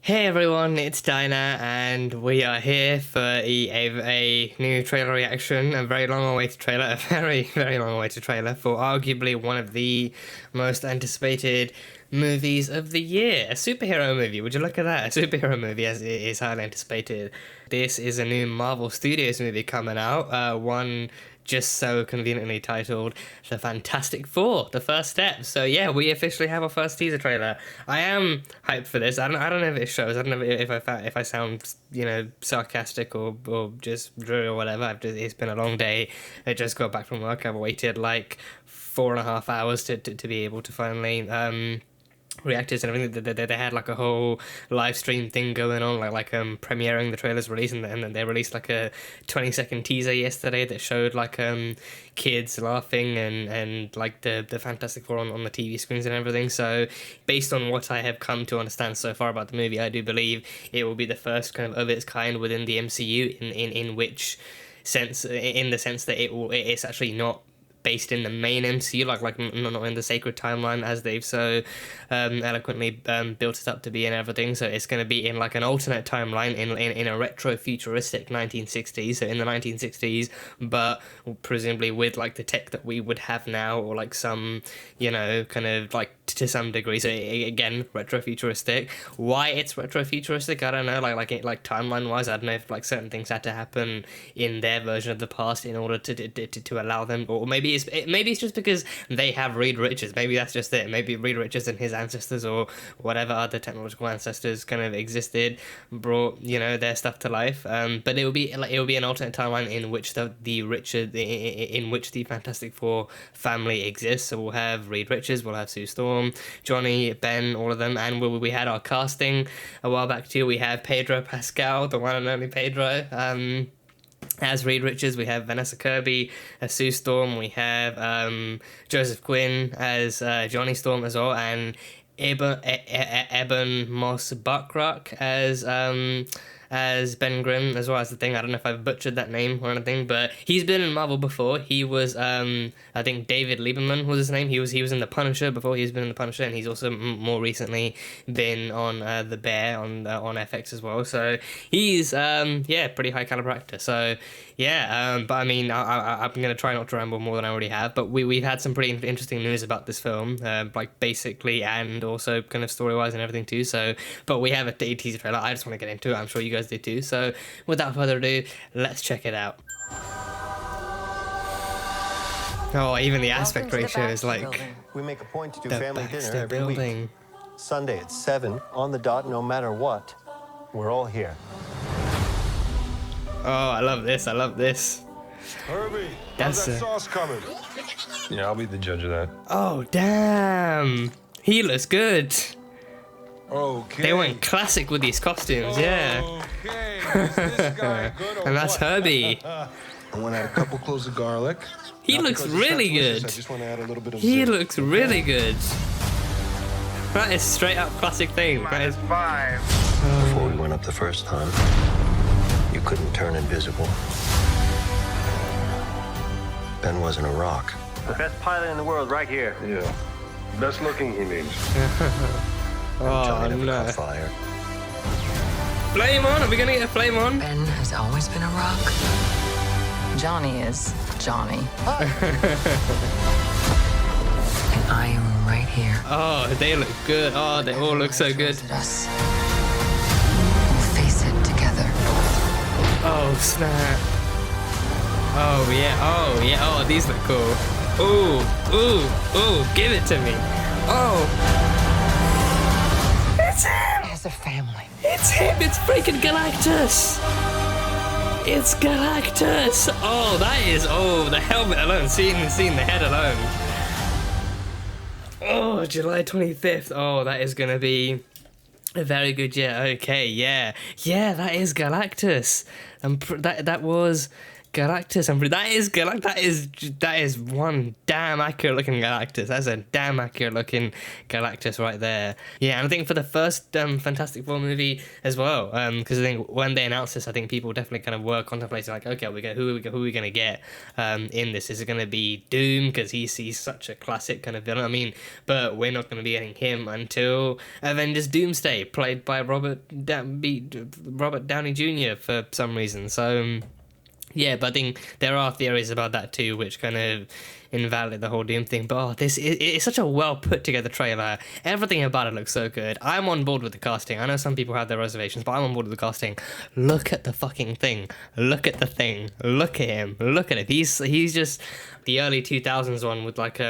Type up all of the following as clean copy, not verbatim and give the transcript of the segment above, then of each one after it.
Hey everyone, it's Dinah, and we are here for a new trailer reaction, a very long-awaited trailer, a very, very long-awaited trailer for arguably one of the most anticipated movies of the year. A superhero movie, would you look at that? A superhero movie as it is highly anticipated. This is a new Marvel Studios movie coming out, one just so conveniently titled The Fantastic Four, The First Step. So yeah, we officially have our first teaser trailer. I am hyped for this. I don't know if it shows. I don't know if I sound, sarcastic or just dreary or whatever. It's been a long day. I just got back from work. I've waited like 4.5 hours to be able to finally reactors and everything. They had like a whole live stream thing going on, like premiering the trailer's release, and then they released like a 20-second teaser yesterday that showed like kids laughing and like the Fantastic Four on the TV screens and everything. So based on what I have come to understand so far about the movie, I do believe it will be the first kind of its kind within the MCU in which sense, in the sense that it's actually not based in the main MCU, like not in the sacred timeline as they've so eloquently built it up to be and everything. So it's going to be in like an alternate timeline in a retro-futuristic 1960s, so in the 1960s, but presumably with like the tech that we would have now, or like some, kind of like to some degree. So again, retro-futuristic. Why it's retro-futuristic, I don't know. Like timeline-wise, I don't know if like certain things had to happen in their version of the past in order to allow them, or maybe it's just because they have Reed Richards. Maybe that's just it. Maybe Reed Richards and his ancestors or whatever other technological ancestors kind of existed, brought their stuff to life. But it will be an alternate timeline in which in which the Fantastic Four family exists. So we'll have Reed Richards, we'll have Sue Storm, Johnny, Ben, all of them, and we had our casting a while back too. We have Pedro Pascal, the one and only Pedro. As Reed Richards, we have Vanessa Kirby as Sue Storm, we have Joseph Quinn as Johnny Storm as well, and Eben Moss-Bachrach as Ben Grimm as well. As the thing, I don't know if I've butchered that name or anything, but he's been in Marvel before. He was I think David Lieberman was his name. He was in The Punisher before. He's been in The Punisher, and he's also more recently been on The Bear on FX as well. So he's pretty high caliber actor. So but I mean, I'm gonna try not to ramble more than I already have. But we've had some pretty interesting news about this film, like basically, and also kind of story wise and everything too. So, but we have a teaser trailer. I just want to get into it. I'm sure you guys do too. So without further ado, let's check it out. Oh, even the aspect ratio is like Building. We make a point to do the family Baxter dinner every Building. week. Sunday at 7 on the dot, no matter what. We're all here. Oh, I love this. I love this. Herbie, That's how's that sauce coming? Yeah, I'll be the judge of that. Oh, damn. He looks good. Okay. They went classic with these costumes, yeah. Okay, is this guy good or And that's what? Herbie. I want to add a couple cloves of garlic. He Not looks because it's really not delicious, good. I just want to add a little bit of He zing. looks really good. That is straight up classic thing. That is... Before we went up the first time, you couldn't turn invisible. Ben wasn't a rock. The best pilot in the world right here. Yeah. Best looking, he means. Oh, Johnny never no. caught fire. Flame on? Are we gonna get a flame on? Ben has always been a rock. Johnny is Johnny. And I am right here. Oh, they look good. Oh, they all look so good. Us. We'll face it together. Oh, snap. Oh, yeah. Oh, yeah. Oh, these look cool. Ooh, ooh, ooh. Give it to me. Oh. It's him. As a family. It's him. It's freaking Galactus. It's Galactus. Oh, that is. Oh, the helmet alone. Seeing the head alone. Oh, July 25th. Oh, that is going to be a very good year. Okay, yeah. Yeah, that is Galactus. That was Galactus. That is one damn accurate looking Galactus. That's a damn accurate looking Galactus right there. Yeah, and I think for the first Fantastic Four movie as well, because I think when they announced this, I think people definitely kind of were contemplating like, okay, who are we gonna get in this? Is it gonna be Doom because he's such a classic kind of villain? I mean, but we're not gonna be getting him until Avengers Doomsday, played by Robert Downey Jr. for some reason. So. Yeah, but I think there are theories about that too, which kind of invalidate the whole Doom thing. But it's such a well put together trailer. Everything about it looks so good. I'm on board with the casting. I know some people have their reservations, but I'm on board with the casting. Look at the fucking thing. Look at the thing. Look at him. Look at it. He's just the early 2000s one with like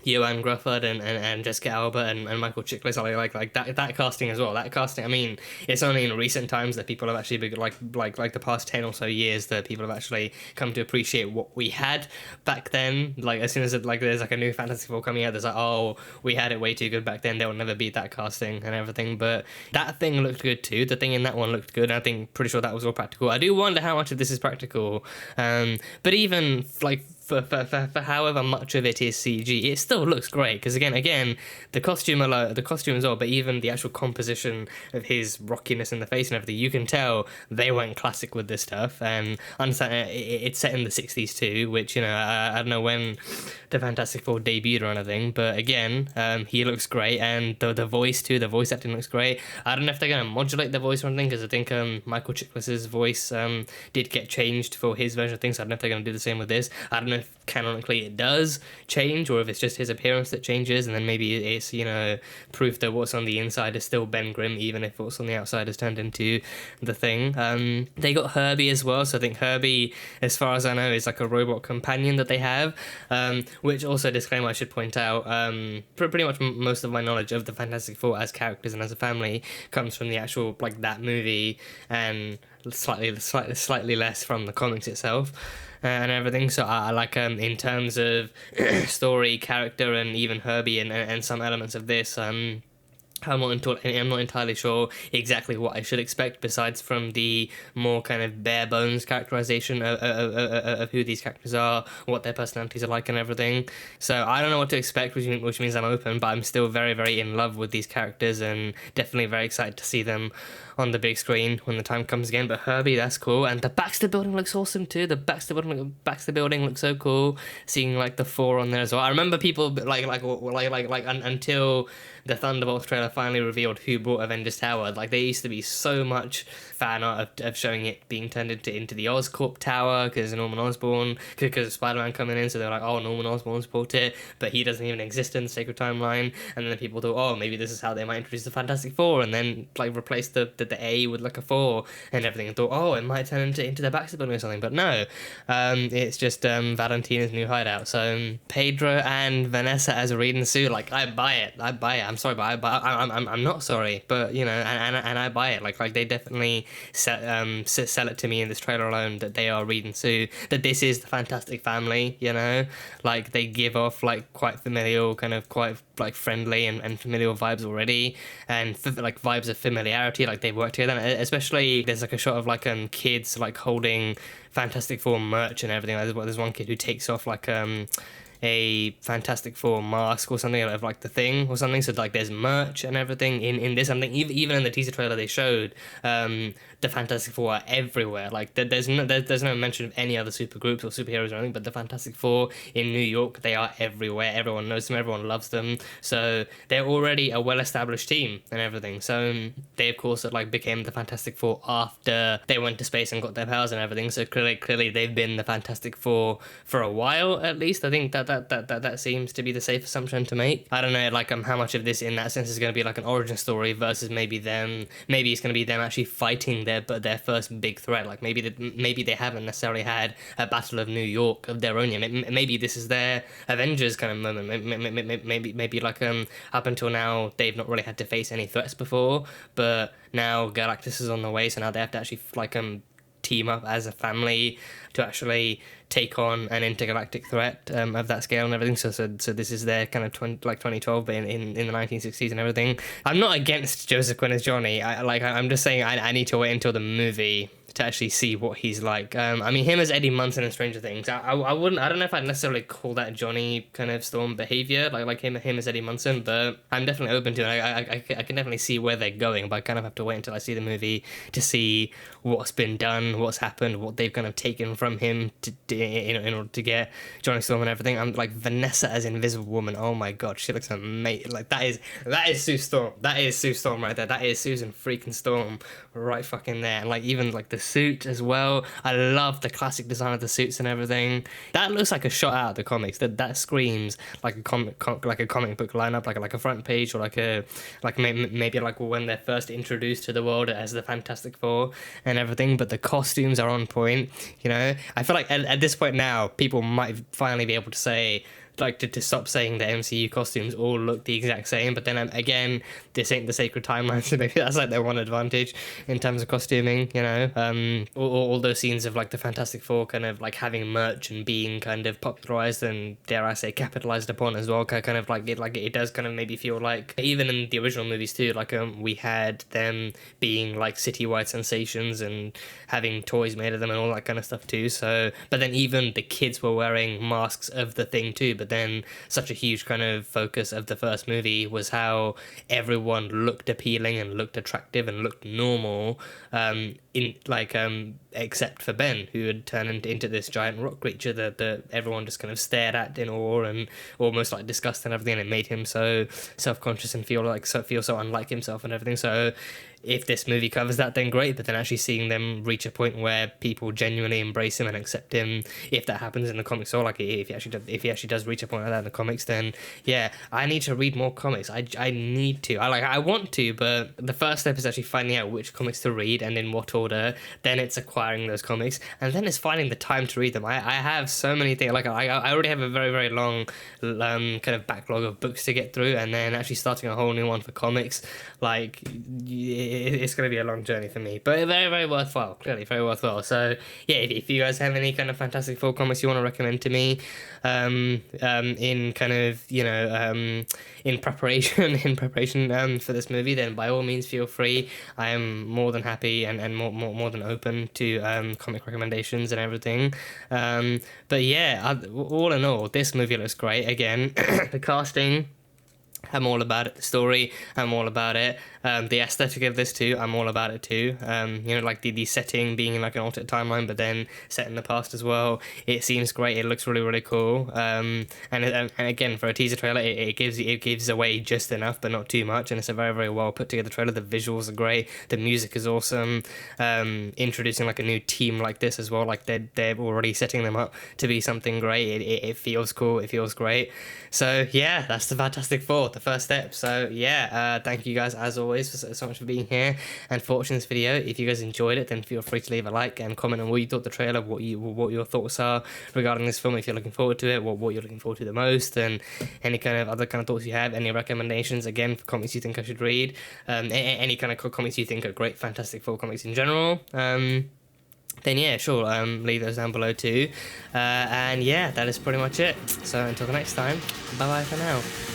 Johan Grufford and Jessica Alba and Michael Chiklis, like that casting as well. That casting, I mean, it's only in recent times that people have actually been like the past 10 or so years that people have actually come to appreciate what we had back then. Like as soon as there's like a new Fantasy Four coming out, there's like, oh, we had it way too good back then. There will never beat that casting and everything. But that thing looked good too. The thing in that one looked good. I think pretty sure that was all practical. I do wonder how much of this is practical. But even like. For however much of it is CG, it still looks great because again the costume as well, but even the actual composition of his rockiness in the face and everything, you can tell they went classic with this stuff. And understand it's set in the 60s too, which I don't know when the Fantastic Four debuted or anything, but again he looks great, and the voice too, the voice acting looks great. I don't know if they're gonna modulate the voice or anything because I think Michael Chiklis's voice did get changed for his version of things. So I don't know if they're gonna do the same with this. I don't know if canonically it does change or if it's just his appearance that changes, and then maybe it's proof that what's on the inside is still Ben Grimm even if what's on the outside has turned into the thing. They got Herbie as well, so I think Herbie, as far as I know, is like a robot companion that they have, which also, disclaimer, I should point out, pretty much most of my knowledge of the Fantastic Four as characters and as a family comes from the actual like that movie, and slightly less from the comics itself and everything. So I like in terms of story, character, and even Herbie and some elements of this, I'm not entirely sure exactly what I should expect besides from the more kind of bare bones characterization of who these characters are, what their personalities are like and everything. So I don't know what to expect, which means I'm open, but I'm still very, very in love with these characters and definitely very excited to see them on the big screen when the time comes again. But Herbie, that's cool, and the Baxter Building looks awesome too. The Baxter Building looks so cool. Seeing like the 4 on there as well. I remember people like until the Thunderbolts trailer finally revealed who brought Avengers Tower. Like there used to be so much fan art of showing it being turned into the Oscorp Tower because Norman Osborn, because Spider-Man coming in, so they were like, oh, Norman Osborn's bought it, but he doesn't even exist in the Sacred Timeline. And then people thought, oh, maybe this is how they might introduce the Fantastic Four, and then like replace the A with like a 4 and everything, and thought, oh, it might turn into the Baxter Building or something. But no, it's just Valentina's new hideout. So Pedro and Vanessa as Reed and Sue, like I buy it. I'm sorry, but I'm not sorry, but and I buy it. Like they definitely sell it to me in this trailer alone that they are Reed and Sue, that this is the Fantastic Family. Like they give off like quite familial, kind of quite like friendly and familial vibes already, and like vibes of familiarity. Like they work together, and especially there's like a shot of like kids like holding Fantastic Four merch and everything. There's one kid who takes off like a Fantastic Four mask or something of like the Thing or something. So like there's merch and everything in this. I think even in the teaser trailer they showed the Fantastic Four are everywhere. Like there's no mention of any other super groups or superheroes or anything, but the Fantastic Four in New York, they are everywhere. Everyone knows them, everyone loves them. So they're already a well-established team and everything. So they of course like became the Fantastic Four after they went to space and got their powers and everything. So clearly they've been the Fantastic Four for a while at least. I think that seems to be the safe assumption to make. I don't know like how much of this in that sense is going to be like an origin story versus maybe it's going to be them actually fighting their first big threat. Like maybe they haven't necessarily had a Battle of New York of their own yet. Maybe this is their Avengers kind of moment. Maybe like up until now they've not really had to face any threats before, but now Galactus is on the way, so now they have to actually like team up as a family to actually take on an intergalactic threat of that scale and everything. So this is their kind of 2012, but in the 1960s and everything. I'm not against Joseph Quinn as Johnny. I'm just saying I need to wait until the movie to actually see what he's like. I mean, him as Eddie Munson in Stranger Things, I don't know if I'd necessarily call that Johnny kind of Storm behavior, like him as Eddie Munson, but I'm definitely open to it. I can definitely see where they're going, but I kind of have to wait until I see the movie to see what's been done, what's happened, what they've kind of taken from him in order to get Johnny Storm and everything. I'm like, Vanessa as Invisible Woman, oh my god, she looks amazing. Like, that is Sue Storm. That is Sue Storm right there. That is Susan freaking Storm right fucking there. And like, even like the suit as well, I love the classic design of the suits and everything. That looks like a shot out of the comics. That screams like a comic book lineup, like a front page, or maybe like when they're first introduced to the world as the Fantastic Four and everything. But the costumes are on point, you know. I feel like at this point now, people might finally be able to say, like, to stop saying the MCU costumes all look the exact same. But then again, this ain't the sacred timeline, so maybe that's like their one advantage in terms of costuming, you know. All those scenes of like the Fantastic Four kind of like having merch and being kind of popularized and, dare I say, capitalized upon as well, kind of like it does kind of maybe feel like, even in the original movies too, like we had them being like citywide sensations and having toys made of them and all that kind of stuff too. So, but then even the kids were wearing masks of the Thing too. But then such a huge kind of focus of the first movie was how everyone looked appealing and looked attractive and looked normal, except for Ben, who had turned into this giant rock creature that everyone just kind of stared at in awe and almost like disgust and everything, and it made him so self-conscious and feel so unlike himself and everything. So if this movie covers that, then great, but then actually seeing them reach a point where people genuinely embrace him and accept him, if that happens in the comics, or like if he actually does reach a point like that in the comics, then yeah, I need to read more comics. I need to. I want to, but the first step is actually finding out which comics to read and in what order. Then it's acquiring those comics, and then it's finding the time to read them. I have so many things. Like I already have a very, very long kind of backlog of books to get through, and then actually starting a whole new one for comics, like it's going to be a long journey for me, but very, very worthwhile. Clearly very worthwhile. So yeah, if you guys have any kind of Fantastic Four comics you want to recommend to me, in kind of, you know, in preparation for this movie, then by all means feel free. I am more than happy and more than open to comic recommendations and everything. But yeah, all in all, this movie looks great. Again, the casting, I'm all about it. The story, I'm all about it. The aesthetic of this too, I'm all about it too. You know, like the setting being like an alternate timeline, but then set in the past as well. It seems great. It looks really, really cool. And again, for a teaser trailer, it gives away just enough, but not too much. And it's a very, very well put together trailer. The visuals are great. The music is awesome. Introducing like a new team like this as well. Like they're already setting them up to be something great. It feels cool. It feels great. So yeah, that's the Fantastic Four, the first step. So yeah, thank you guys as always so much for being here and for watching this video. If you guys enjoyed it, then feel free to leave a like and comment on what you thought of the trailer, what your thoughts are regarding this film, if you're looking forward to it, what you're looking forward to the most, and any kind of other kind of thoughts you have, any recommendations again for comics you think I should read, any kind of comics you think are great Fantastic Four comics in general. Then yeah, sure, leave those down below too. And yeah, that is pretty much it. So until the next time, bye bye for now.